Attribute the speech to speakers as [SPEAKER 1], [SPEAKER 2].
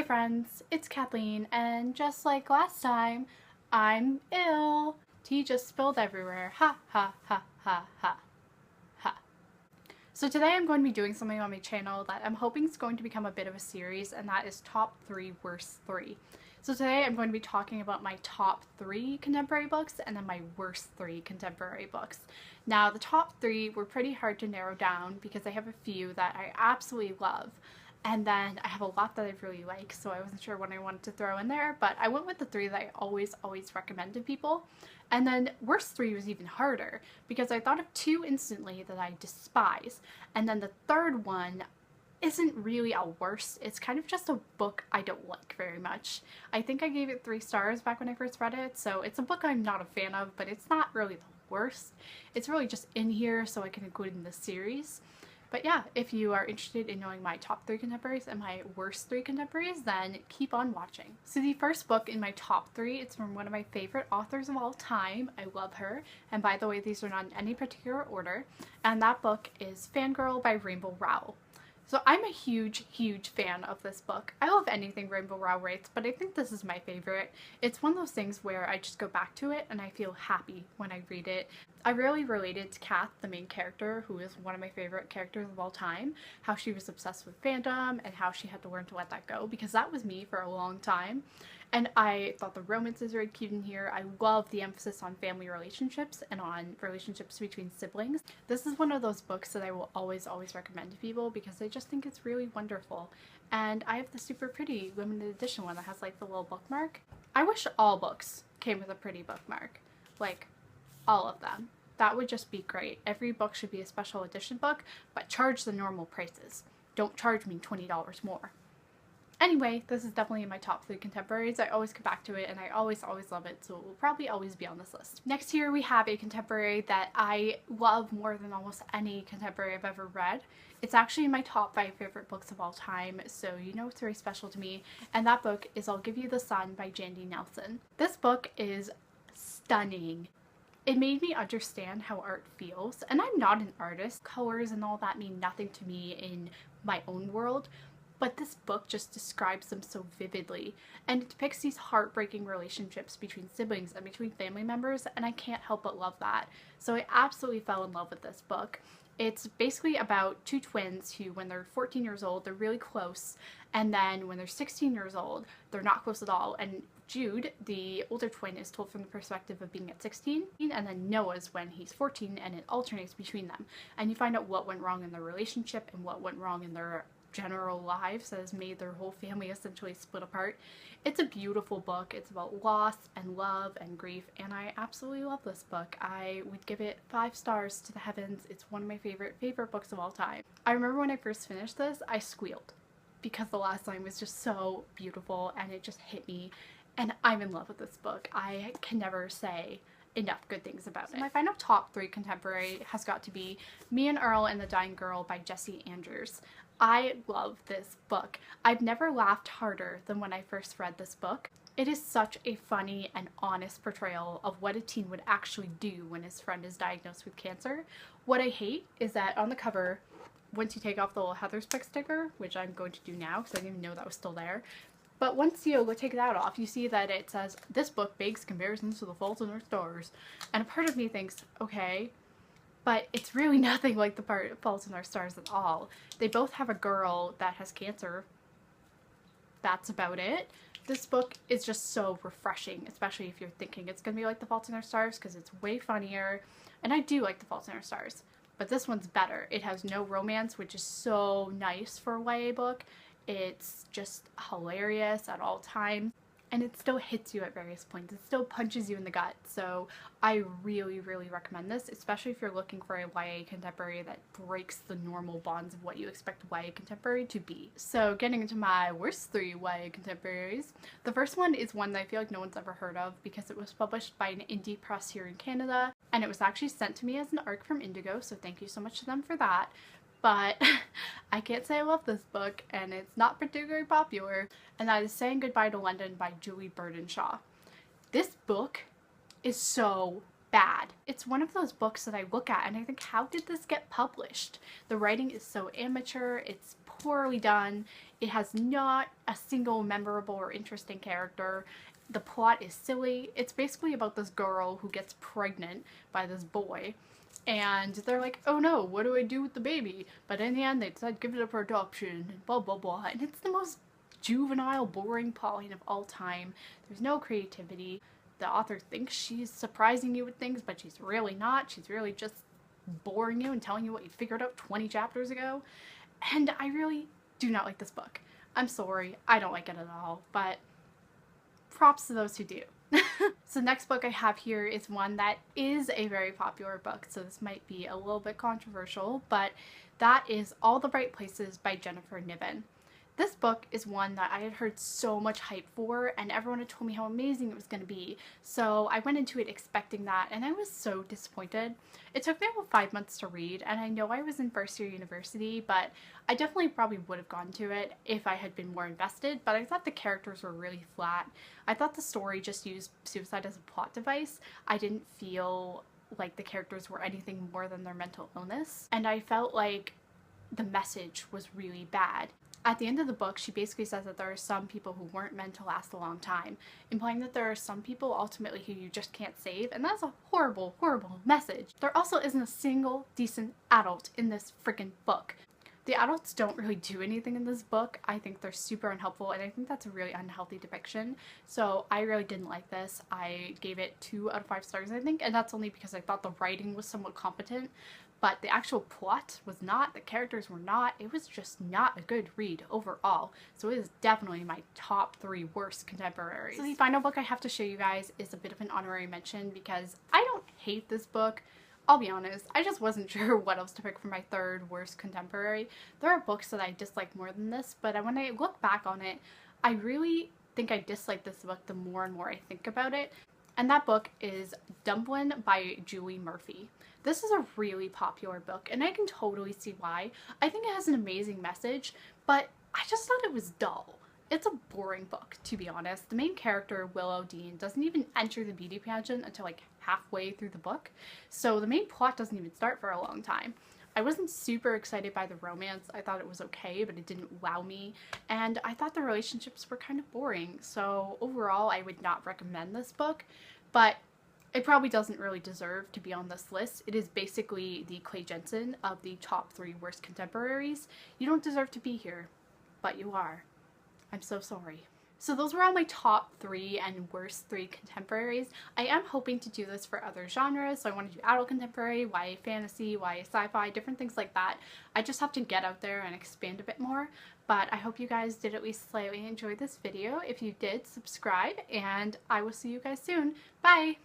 [SPEAKER 1] Hey friends, it's Kathleen, and just like last time, I'm ill. Tea just spilled everywhere. Ha ha ha ha ha ha. So today I'm going to be doing something on my channel that I'm hoping is going to become a bit of a series, and that is top 3 worst 3. So today I'm going to be talking about my top 3 contemporary books and then my worst 3 contemporary books. Now the top 3 were pretty hard to narrow down because I have a few that I absolutely love. And then I have a lot that I really like, so I wasn't sure what I wanted to throw in there, but I went with the 3 that I always recommend to people. And then worst 3 was even harder, because I thought of 2 instantly that I despise, and then the third one isn't really a worst, it's kind of just a book I don't like very much. I think I gave it 3 stars back when I first read it, so it's a book I'm not a fan of, but it's not really the worst. It's really just in here so I can include it in the series. But yeah, if you are interested in knowing my top 3 contemporaries and my worst 3 contemporaries, then keep on watching. So the first book in my top 3, it's from one of my favorite authors of all time. I love her. And by the way, these are not in any particular order. And that book is Fangirl by Rainbow Rowell. So I'm a huge fan of this book. I love anything Rainbow Rowell writes, but I think this is my favorite. It's one of those things where I just go back to it and I feel happy when I read it. I really related to Kath, the main character, who is one of my favorite characters of all time, how she was obsessed with fandom and how she had to learn to let that go, because that was me for a long time. And I thought the romance is very cute in here. I love the emphasis on family relationships and on relationships between siblings. This is one of those books that I will always recommend to people because I just think it's really wonderful. And I have the super pretty limited edition one that has like the little bookmark. I wish all books came with a pretty bookmark. Like, all of them. That would just be great. Every book should be a special edition book, but charge the normal prices. Don't charge me $20 more. Anyway, this is definitely in my top 3 contemporaries. I always come back to it and I always love it, so it will probably always be on this list. Next here we have a contemporary that I love more than almost any contemporary I've ever read. It's actually in my top 5 favorite books of all time, so you know it's very special to me, and that book is I'll Give You the Sun by Jandy Nelson. This book is stunning. It made me understand how art feels, and I'm not an artist. Colors and all that mean nothing to me in my own world, but this book just describes them so vividly, and it depicts these heartbreaking relationships between siblings and between family members, and I can't help but love that. So I absolutely fell in love with this book. It's basically about 2 twins who, when they're 14 years old, they're really close, and then when they're 16 years old, they're not close at all, and Jude, the older twin, is told from the perspective of being at 16, and then Noah's when he's 14, and it alternates between them. And you find out what went wrong in their relationship and what went wrong in their general lives that has made their whole family essentially split apart. It's a beautiful book. It's about loss and love and grief, and I absolutely love this book. I would give it 5 stars to the heavens. It's one of my favorite books of all time. I remember when I first finished this, I squealed because the last line was just so beautiful and it just hit me, and I'm in love with this book. I can never say enough good things about it. My final top 3 contemporary has got to be Me and Earl and the Dying Girl by Jessie Andrews. I love this book. I've never laughed harder than when I first read this book. It is such a funny and honest portrayal of what a teen would actually do when his friend is diagnosed with cancer. What I hate is that on the cover, once you take off the little Heather's Pick sticker, which I'm going to do now because I didn't even know that was still there, but once you go take that off, you see that it says, "This book begs comparisons to The Fault in Our Stars." And a part of me thinks, okay, but it's really nothing like The Fault in Our Stars at all. They both have a girl that has cancer. That's about it. This book is just so refreshing, especially if you're thinking it's going to be like The Fault in Our Stars, because it's way funnier. And I do like The Fault in Our Stars, but this one's better. It has no romance, which is so nice for a YA book. It's just hilarious at all times, and it still hits you at various points. It still punches you in the gut, so I really recommend this, especially if you're looking for a YA contemporary that breaks the normal bonds of what you expect YA contemporary to be. So getting into my worst 3 YA contemporaries, the first one is one that I feel like no one's ever heard of because it was published by an indie press here in Canada, and it was actually sent to me as an ARC from Indigo, so thank you so much to them for that. But I can't say I love this book, and it's not particularly popular, and that is Saying Goodbye to London by Julie Burdenshaw. This book is so bad. It's one of those books that I look at and I think, how did this get published? The writing is so amateur, it's poorly done. It has not a single memorable or interesting character. The plot is silly. It's basically about this girl who gets pregnant by this boy. And they're like, oh no, what do I do with the baby? But in the end, they decide to give it up for adoption, and blah, blah, blah. And it's the most juvenile, boring plotline of all time. There's no creativity. The author thinks she's surprising you with things, but she's really not. She's really just boring you and telling you what you figured out 20 chapters ago. And I really do not like this book. I'm sorry, I don't like it at all, but props to those who do. So the next book I have here is one that is a very popular book, so this might be a little bit controversial, but that is All the Right Places by Jennifer Niven. This book is one that I had heard so much hype for, and everyone had told me how amazing it was going to be, so I went into it expecting that, and I was so disappointed. It took me about 5 months to read, and I know I was in first year university, but I definitely probably would have gone to it if I had been more invested, but I thought the characters were really flat. I thought the story just used suicide as a plot device. I didn't feel like the characters were anything more than their mental illness, and I felt like the message was really bad. At the end of the book, she basically says that there are some people who weren't meant to last a long time, implying that there are some people ultimately who you just can't save, and that's a horrible, horrible message. There also isn't a single decent adult in this freaking book. The adults don't really do anything in this book. I think they're super unhelpful, and I think that's a really unhealthy depiction. So I really didn't like this. I gave it 2 out of 5 stars, I think, and that's only because I thought the writing was somewhat competent. But the actual plot was not, the characters were not, it was just not a good read overall. So it is definitely my top 3 worst contemporaries. So the final book I have to show you guys is a bit of an honorary mention because I don't hate this book. I'll be honest, I just wasn't sure what else to pick for my 3rd worst contemporary. There are books that I dislike more than this, but when I look back on it, I really think I dislike this book the more and more I think about it. And that book is Dumplin by Julie Murphy. This is a really popular book, and I can totally see why. I think it has an amazing message, but I just thought it was dull. It's a boring book, to be honest. The main character, Willow Dean, doesn't even enter the beauty pageant until like halfway through the book, so the main plot doesn't even start for a long time. I wasn't super excited by the romance. I thought it was okay, but it didn't wow me, and I thought the relationships were kind of boring, so overall I would not recommend this book, but it probably doesn't really deserve to be on this list. It is basically the Clay Jensen of the top 3 worst contemporaries. You don't deserve to be here, but you are. I'm so sorry. So those were all my top 3 and worst 3 contemporaries. I am hoping to do this for other genres, so I want to do adult contemporary, YA fantasy, YA sci-fi, different things like that. I just have to get out there and expand a bit more, but I hope you guys did at least slightly enjoy this video. If you did, subscribe, and I will see you guys soon. Bye!